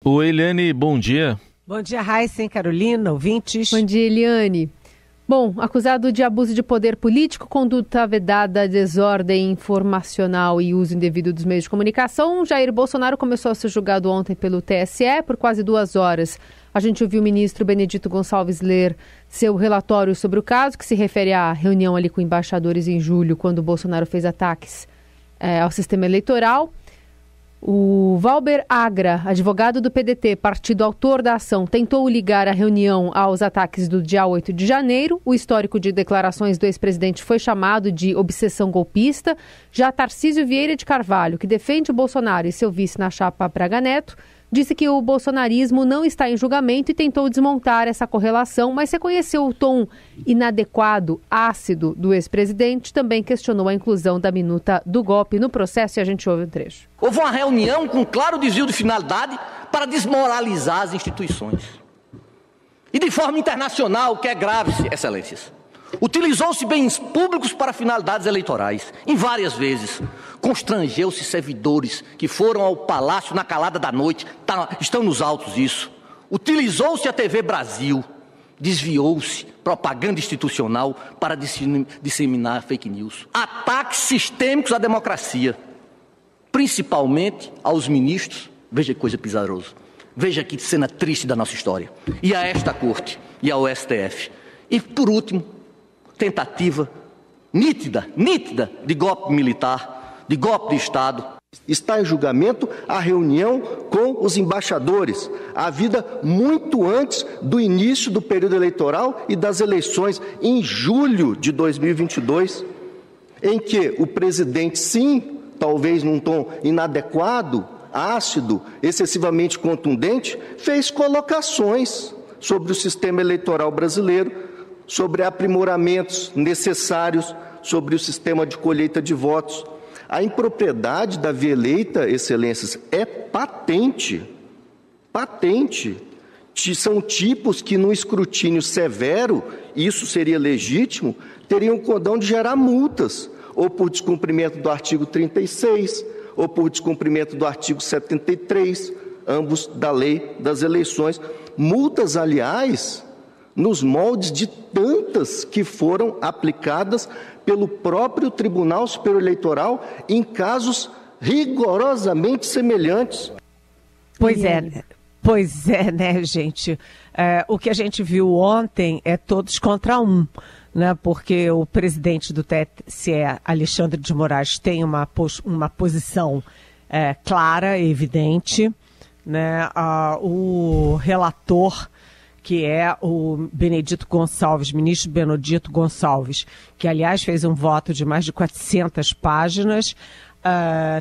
Oi, Eliane, bom dia. Bom dia, Raíssen, Carolina, ouvintes. Bom dia, Eliane. Bom, acusado de abuso de poder político, conduta vedada, desordem informacional e uso indevido dos meios de comunicação, Jair Bolsonaro começou a ser julgado ontem pelo TSE por quase 2 horas. A gente ouviu o ministro Benedito Gonçalves ler seu relatório sobre o caso, que se refere à reunião ali com embaixadores em julho, quando o Bolsonaro fez ataques ao sistema eleitoral. O Valber Agra, advogado do PDT, partido autor da ação, tentou ligar a reunião aos ataques do dia 8 de janeiro. O histórico de declarações do ex-presidente foi chamado de obsessão golpista. Já Tarcísio Vieira de Carvalho, que defende o Bolsonaro e seu vice na chapa Braga Neto, disse que o bolsonarismo não está em julgamento e tentou desmontar essa correlação, mas reconheceu o tom inadequado, ácido do ex-presidente. Também questionou a inclusão da minuta do golpe no processo e a gente ouve um trecho. Houve uma reunião com claro desvio de finalidade para desmoralizar as instituições. E de forma internacional, o que é grave, excelências. Utilizou-se bens públicos para finalidades eleitorais, em várias vezes. Constrangeu-se servidores que foram ao palácio na calada da noite, estão nos autos isso. Utilizou-se a TV Brasil, desviou-se propaganda institucional para disseminar fake news. Ataques sistêmicos à democracia, principalmente aos ministros, veja que coisa pesarosa, veja que cena triste da nossa história, e a esta corte, e ao STF. E por último, tentativa nítida de golpe militar, de golpe de Estado. Está em julgamento a reunião com os embaixadores, havida muito antes do início do período eleitoral e das eleições, em julho de 2022, em que o presidente, sim, talvez num tom inadequado, ácido, excessivamente contundente, fez colocações sobre o sistema eleitoral brasileiro, sobre aprimoramentos necessários, sobre o sistema de colheita de votos. A impropriedade da via eleita, excelências, é patente. São tipos que, no escrutínio severo, isso seria legítimo, teriam o condão de gerar multas, ou por descumprimento do artigo 36, ou por descumprimento do artigo 73, ambos da lei das eleições. Multas, aliás, nos moldes de tantas que foram aplicadas pelo próprio Tribunal Superior Eleitoral em casos rigorosamente semelhantes. Pois é, né, gente? O que a gente viu ontem é todos contra um, né? Porque o presidente do TSE, Alexandre de Moraes, tem uma posição clara, evidente, né? O relator, que é o Benedito Gonçalves, ministro Benedito Gonçalves, que, aliás, fez um voto de mais de 400 páginas,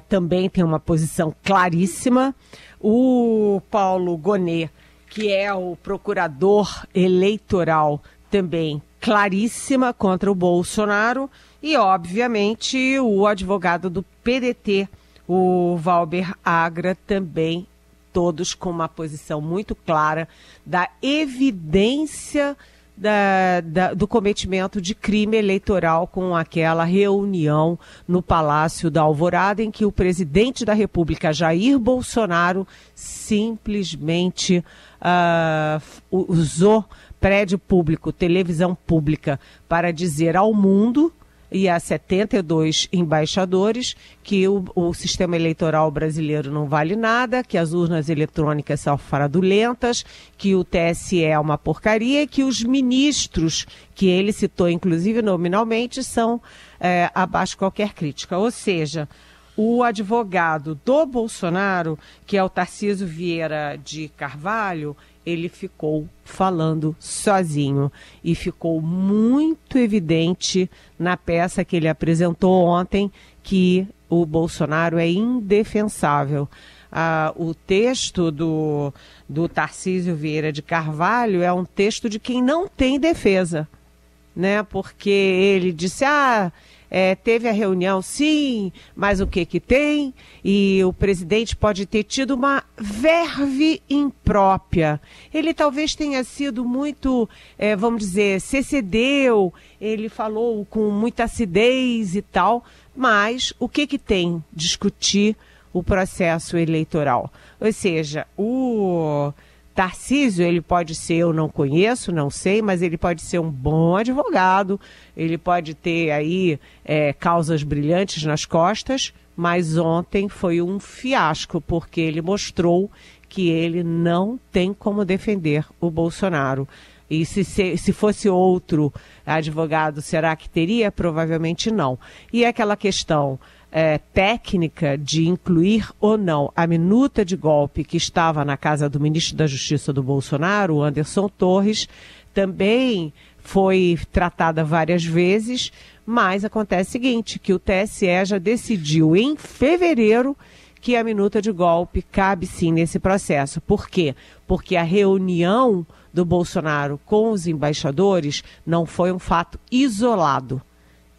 também tem uma posição claríssima. O Paulo Gonet, que é o procurador eleitoral, também claríssima contra o Bolsonaro. E, obviamente, o advogado do PDT, o Valber Agra, também, todos com uma posição muito clara da evidência do cometimento de crime eleitoral com aquela reunião no Palácio da Alvorada, em que o presidente da República, Jair Bolsonaro, simplesmente usou prédio público, televisão pública, para dizer ao mundo e a 72 embaixadores que o sistema eleitoral brasileiro não vale nada, que as urnas eletrônicas são fraudulentas, que o TSE é uma porcaria e que os ministros, que ele citou inclusive nominalmente, são abaixo de qualquer crítica. Ou seja, o advogado do Bolsonaro, que é o Tarcísio Vieira de Carvalho, ele ficou falando sozinho e ficou muito evidente na peça que ele apresentou ontem que o Bolsonaro é indefensável. O texto do Tarcísio Vieira de Carvalho é um texto de quem não tem defesa, né? Porque ele disse, teve a reunião, sim, mas o que tem? E o presidente pode ter tido uma verve imprópria. Ele talvez tenha sido muito, vamos dizer, se excedeu, ele falou com muita acidez e tal, mas o que tem? Discutir o processo eleitoral. Ou seja, o Tarcísio, ele pode ser, eu não conheço, não sei, mas ele pode ser um bom advogado, ele pode ter aí causas brilhantes nas costas, mas ontem foi um fiasco, porque ele mostrou que ele não tem como defender o Bolsonaro. E se fosse outro advogado, será que teria? Provavelmente não. E aquela questão técnica de incluir ou não a minuta de golpe que estava na casa do ministro da Justiça do Bolsonaro, Anderson Torres, também foi tratada várias vezes, mas acontece o seguinte, que o TSE já decidiu em fevereiro que a minuta de golpe cabe sim nesse processo. Por quê? Porque a reunião do Bolsonaro com os embaixadores não foi um fato isolado.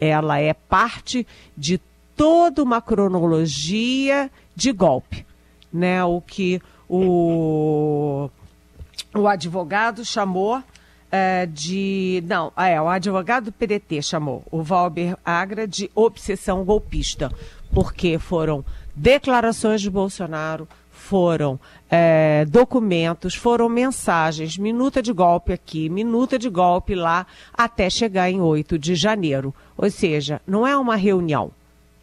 Ela é parte de toda uma cronologia de golpe, né? O que o advogado chamou o advogado do PDT chamou o Valber Agra de obsessão golpista, porque foram declarações de Bolsonaro, foram documentos, foram mensagens, minuta de golpe aqui, minuta de golpe lá, até chegar em 8 de janeiro. Ou seja, não é uma reunião,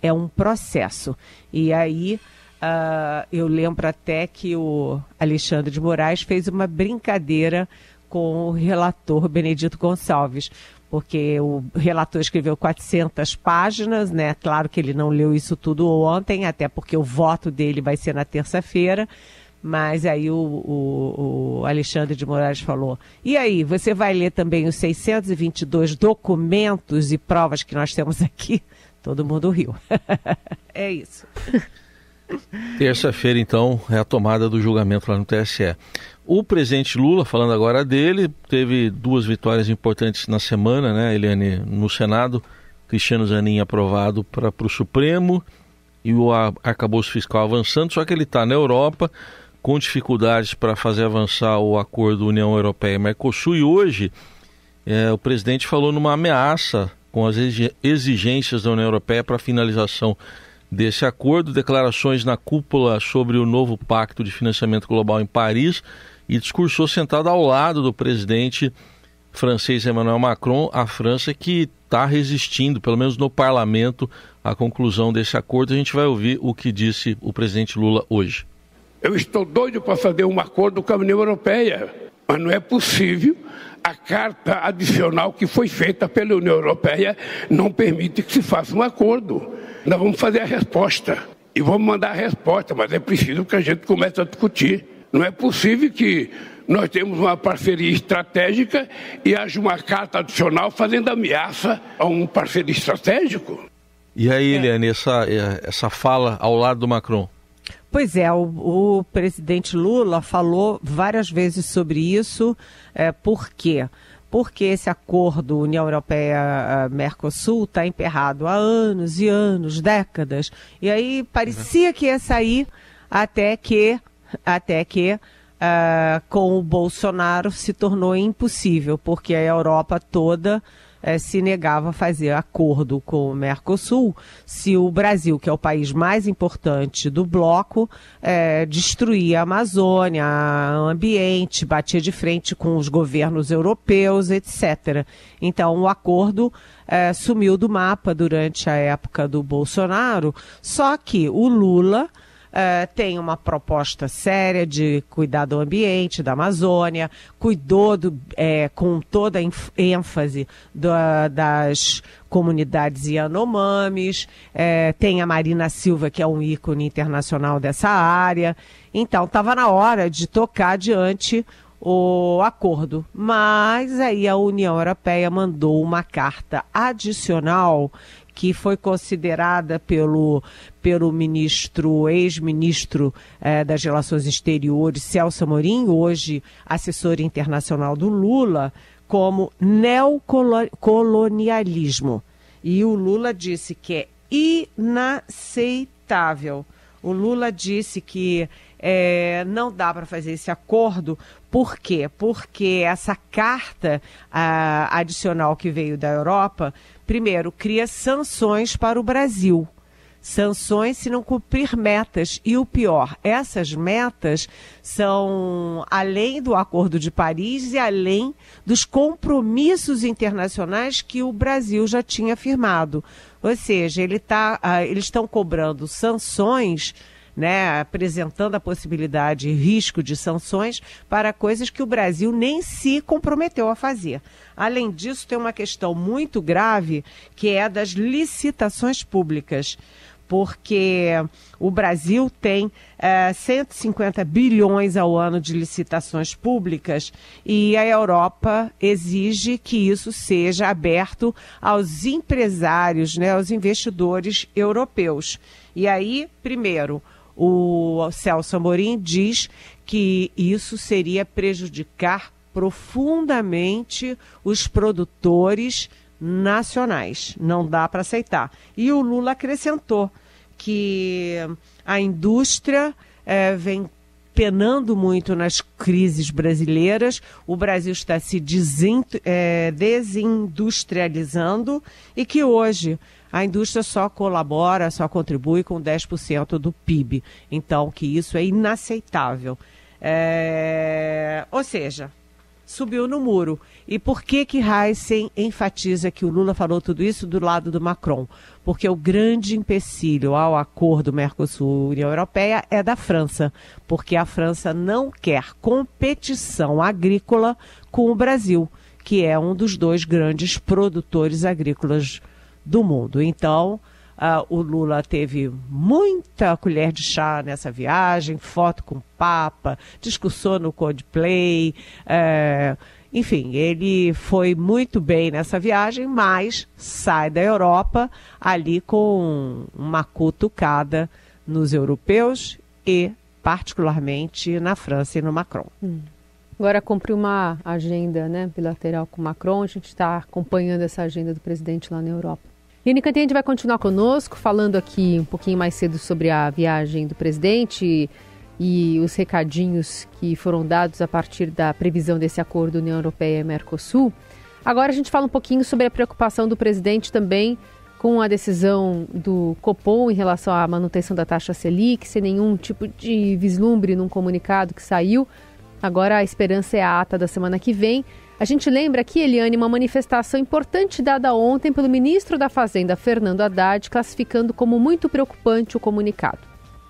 é um processo. E aí eu lembro até que o Alexandre de Moraes fez uma brincadeira com o relator Benedito Gonçalves, porque o relator escreveu 400 páginas, né? Claro que ele não leu isso tudo ontem, até porque o voto dele vai ser na terça-feira, mas aí o Alexandre de Moraes falou, e aí, você vai ler também os 622 documentos e provas que nós temos aqui? Todo mundo riu. É isso. Terça-feira, então, é a tomada do julgamento lá no TSE. O presidente Lula, falando agora dele, teve 2 vitórias importantes na semana, né, Eliane? No Senado, Cristiano Zanin aprovado para o Supremo e o arcabouço fiscal avançando, só que ele está na Europa com dificuldades para fazer avançar o acordo União Europeia e Mercosul, e hoje o presidente falou numa ameaça com as exigências da União Europeia para a finalização desse acordo, declarações na cúpula sobre o novo Pacto de Financiamento Global em Paris, e discursou sentado ao lado do presidente francês Emmanuel Macron, a França que está resistindo, pelo menos no parlamento, à conclusão desse acordo. A gente vai ouvir o que disse o presidente Lula hoje. Eu estou doido para fazer um acordo com a União Europeia, mas não é possível. A carta adicional que foi feita pela União Europeia não permite que se faça um acordo. Nós vamos fazer a resposta e vamos mandar a resposta, mas é preciso que a gente comece a discutir. Não é possível que nós temos uma parceria estratégica e haja uma carta adicional fazendo ameaça a um parceiro estratégico. E aí, Eliane, essa fala ao lado do Macron? Pois é, o presidente Lula falou várias vezes sobre isso. Por quê? Porque esse acordo União Europeia-Mercosul está emperrado há anos e anos, décadas. E aí parecia que ia sair até que com o Bolsonaro se tornou impossível, porque a Europa toda se negava a fazer acordo com o Mercosul se o Brasil, que é o país mais importante do bloco, destruía a Amazônia, o ambiente, batia de frente com os governos europeus, etc. Então o acordo sumiu do mapa durante a época do Bolsonaro, só que o Lula tem uma proposta séria de cuidar do ambiente, da Amazônia, cuidou com toda a ênfase das comunidades Yanomamis, tem a Marina Silva, que é um ícone internacional dessa área. Então, estava na hora de tocar adiante o acordo. Mas aí a União Europeia mandou uma carta adicional que foi considerada pelo ex-ministro das Relações Exteriores, Celso Amorim, hoje assessor internacional do Lula, como neocolonialismo. E o Lula disse que é inaceitável. O Lula disse que não dá para fazer esse acordo. Por quê? Porque essa carta adicional que veio da Europa, primeiro, cria sanções para o Brasil. sanções se não cumprir metas. E o pior, essas metas são além do Acordo de Paris e além dos compromissos internacionais que o Brasil já tinha firmado. Ou seja, eles estão cobrando sanções, né, apresentando a possibilidade e risco de sanções para coisas que o Brasil nem se comprometeu a fazer. Além disso, tem uma questão muito grave, que é a das licitações públicas, porque o Brasil tem 150 bilhões ao ano de licitações públicas e a Europa exige que isso seja aberto aos empresários, né, aos investidores europeus. E aí, primeiro, o Celso Amorim diz que isso seria prejudicar profundamente os produtores nacionais. Não dá para aceitar. E o Lula acrescentou que a indústria vem penando muito nas crises brasileiras, o Brasil está se desindustrializando e que hoje a indústria só colabora, só contribui com 10% do PIB. Então, que isso é inaceitável. Ou seja, subiu no muro. E por que Hayssen enfatiza que o Lula falou tudo isso do lado do Macron? Porque o grande empecilho ao acordo Mercosul-União Europeia é da França, porque a França não quer competição agrícola com o Brasil, que é um dos 2 grandes produtores agrícolas do mundo. Então, o Lula teve muita colher de chá nessa viagem, foto com o Papa, discussão no Coldplay, enfim, ele foi muito bem nessa viagem, mas sai da Europa ali com uma cutucada nos europeus e particularmente na França e no Macron. Agora cumpriu uma agenda, né, bilateral com o Macron, a gente está acompanhando essa agenda do presidente lá na Europa. Liane Cantanhede vai continuar conosco, falando aqui um pouquinho mais cedo sobre a viagem do presidente e os recadinhos que foram dados a partir da previsão desse acordo União Europeia e Mercosul. Agora a gente fala um pouquinho sobre a preocupação do presidente também com a decisão do Copom em relação à manutenção da taxa Selic, sem nenhum tipo de vislumbre num comunicado que saiu. Agora a esperança é a ata da semana que vem. A gente lembra aqui, Eliane, uma manifestação importante dada ontem pelo ministro da Fazenda, Fernando Haddad, classificando como muito preocupante o comunicado.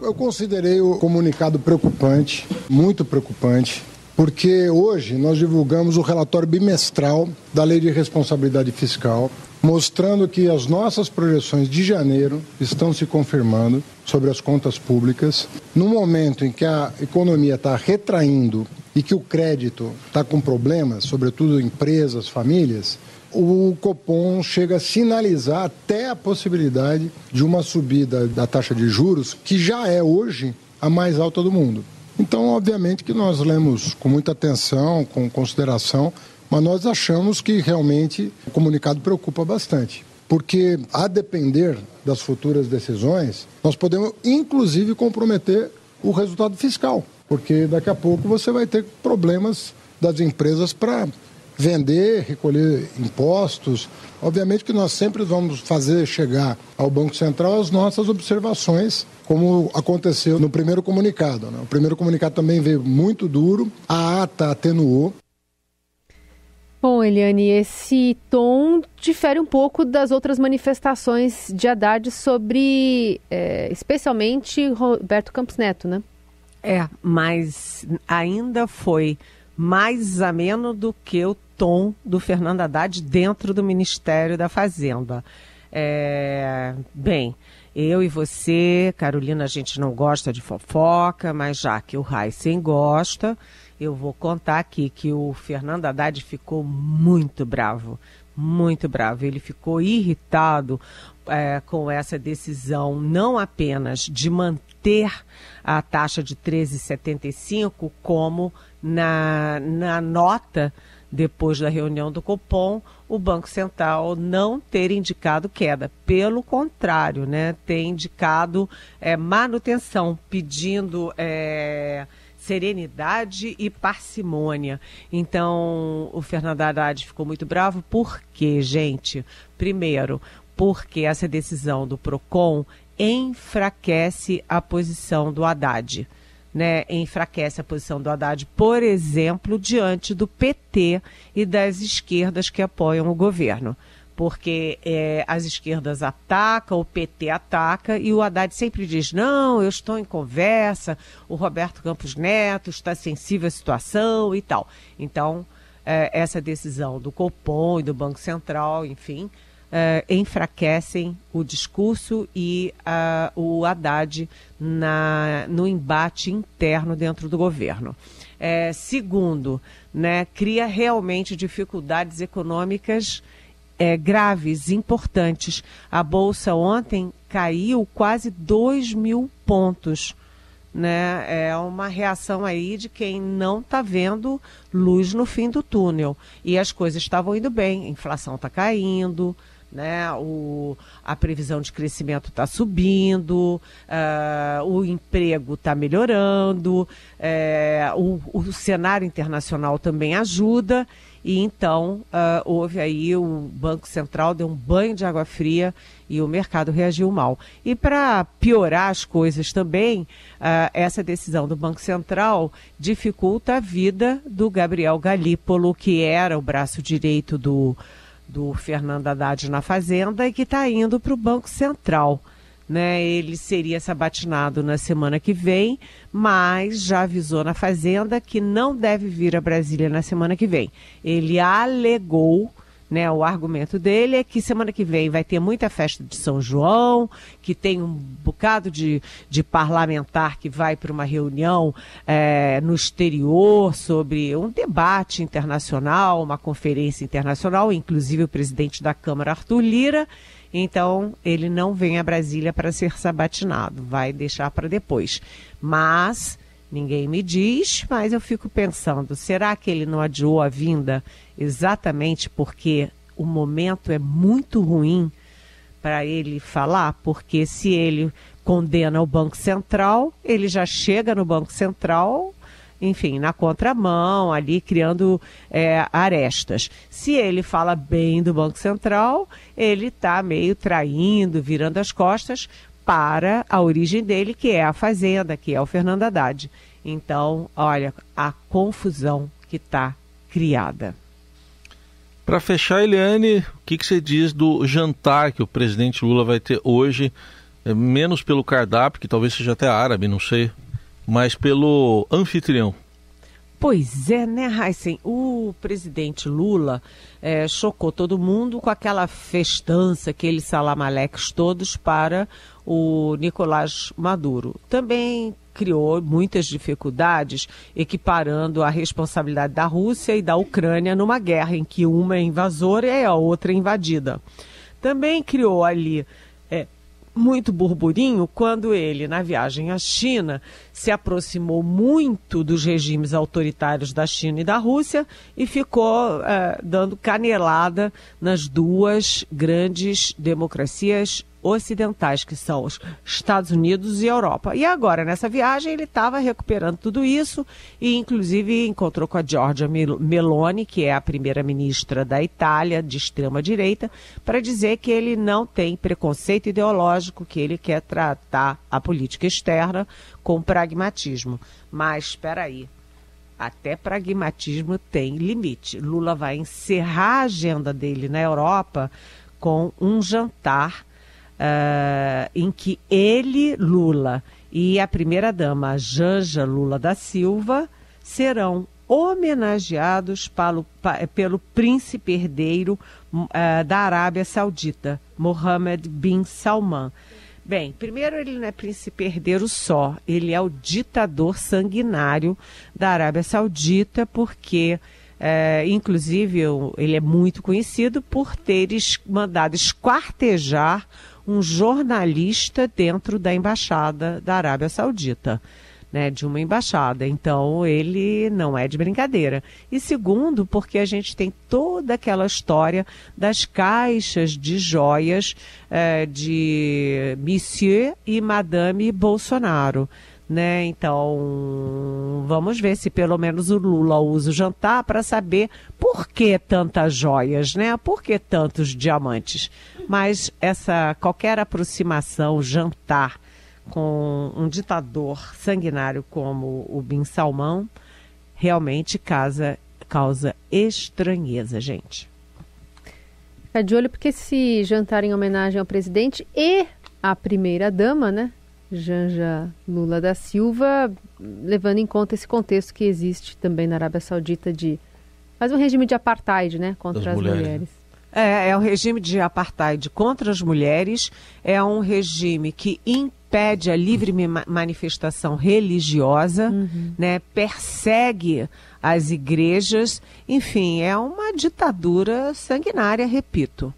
Eu considerei o comunicado preocupante, muito preocupante, porque hoje nós divulgamos o relatório bimestral da Lei de Responsabilidade Fiscal, mostrando que as nossas projeções de janeiro estão se confirmando sobre as contas públicas. No momento em que a economia está retraindo e que o crédito está com problemas, sobretudo empresas, famílias, o Copom chega a sinalizar até a possibilidade de uma subida da taxa de juros, que já é hoje a mais alta do mundo. Então, obviamente que nós lemos com muita atenção, com consideração, mas nós achamos que realmente o comunicado preocupa bastante. Porque, a depender das futuras decisões, nós podemos, inclusive, comprometer o resultado fiscal. Porque daqui a pouco você vai ter problemas das empresas para vender, recolher impostos. Obviamente que nós sempre vamos fazer chegar ao Banco Central as nossas observações, como aconteceu no primeiro comunicado, né? O primeiro comunicado também veio muito duro, a ata atenuou. Bom, Eliane, esse tom difere um pouco das outras manifestações de Haddad sobre, especialmente, Roberto Campos Neto, né? Mas ainda foi mais ameno do que o tom do Fernando Haddad dentro do Ministério da Fazenda. Bem, eu e você, Carolina, a gente não gosta de fofoca, mas já que o Hayssen gosta, eu vou contar aqui que o Fernando Haddad ficou muito bravo, muito bravo. Ele ficou irritado com essa decisão, não apenas de manter a taxa de 13,75, como na nota, depois da reunião do Copom, o Banco Central não ter indicado queda. Pelo contrário, né, tem indicado manutenção, pedindo serenidade e parcimônia. Então, o Fernando Haddad ficou muito bravo. Por quê, gente? Primeiro, porque essa decisão do PROCON enfraquece a posição do Haddad. Né, enfraquece a posição do Haddad, por exemplo, diante do PT e das esquerdas que apoiam o governo. Porque as esquerdas atacam, o PT ataca, e o Haddad sempre diz, não, eu estou em conversa, o Roberto Campos Neto está sensível à situação e tal. Então, essa decisão do Copom e do Banco Central, enfim, enfraquecem o discurso e o Haddad no embate interno dentro do governo. Segundo, né, cria realmente dificuldades econômicas graves, importantes. A Bolsa ontem caiu quase 2.000 pontos. Né? É uma reação aí de quem não está vendo luz no fim do túnel. E as coisas estavam indo bem, a inflação está caindo, né? A previsão de crescimento está subindo, o emprego está melhorando, o cenário internacional também ajuda. E então houve aí, o Banco Central deu um banho de água fria e o mercado reagiu mal. E para piorar as coisas também, essa decisão do Banco Central dificulta a vida do Gabriel Galípolo, que era o braço direito do Fernando Haddad na Fazenda e que está indo para o Banco Central. Né? Ele seria sabatinado na semana que vem, mas já avisou na Fazenda que não deve vir a Brasília na semana que vem. Ele alegou, né, o argumento dele é que semana que vem vai ter muita festa de São João, que tem um bocado de parlamentar que vai para uma reunião no exterior sobre um debate internacional, uma conferência internacional, inclusive o presidente da Câmara, Arthur Lira. Então, ele não vem a Brasília para ser sabatinado, vai deixar para depois. Mas, ninguém me diz, mas eu fico pensando, será que ele não adiou a vinda exatamente porque o momento é muito ruim para ele falar? Porque se ele condena o Banco Central, ele já chega no Banco Central, enfim, na contramão, ali criando arestas. Se ele fala bem do Banco Central, ele está meio traindo, virando as costas para a origem dele, que é a Fazenda, que é o Fernando Haddad. Então, olha, a confusão que está criada. Para fechar, Eliane, o que você diz do jantar que o presidente Lula vai ter hoje, menos pelo cardápio, que talvez seja até árabe, não sei, mas pelo anfitrião? Pois é, né, Heisen? O presidente Lula chocou todo mundo com aquela festança, aqueles salamaleques todos para o Nicolás Maduro. Também criou muitas dificuldades, equiparando a responsabilidade da Rússia e da Ucrânia numa guerra em que uma é invasora e a outra é invadida. Também criou ali muito burburinho quando ele, na viagem à China, se aproximou muito dos regimes autoritários da China e da Rússia e ficou dando canelada nas duas grandes democracias ocidentais, que são os Estados Unidos e a Europa. E agora, nessa viagem, ele estava recuperando tudo isso e, inclusive, encontrou com a Giorgia Meloni, que é a primeira-ministra da Itália, de extrema-direita, para dizer que ele não tem preconceito ideológico, que ele quer tratar a política externa com pragmatismo. Mas, espera aí, até pragmatismo tem limite. Lula vai encerrar a agenda dele na Europa com um jantar em que ele, Lula, e a primeira-dama, Janja Lula da Silva, serão homenageados pelo príncipe herdeiro da Arábia Saudita, Mohammed bin Salman. Bem, primeiro, ele não é príncipe herdeiro só, ele é o ditador sanguinário da Arábia Saudita, porque inclusive ele é muito conhecido por ter mandado esquartejar um jornalista dentro da embaixada da Arábia Saudita, né, de uma embaixada. Então, ele não é de brincadeira. E segundo, porque a gente tem toda aquela história das caixas de joias de Monsieur e Madame Bolsonaro. né? Então, vamos ver se pelo menos o Lula usa o jantar para saber por que tantas joias, né? Por que tantos diamantes? Mas qualquer aproximação, jantar com um ditador sanguinário como o Bin Salman, realmente causa estranheza, gente. Fica de olho porque esse jantar em homenagem ao presidente e à primeira-dama, né? Janja Lula da Silva, levando em conta esse contexto que existe também na Arábia Saudita faz um regime de apartheid, né? Contra as mulheres. É um regime de apartheid contra as mulheres, é um regime que impede a livre manifestação religiosa, né? Persegue as igrejas, enfim, é uma ditadura sanguinária, repito.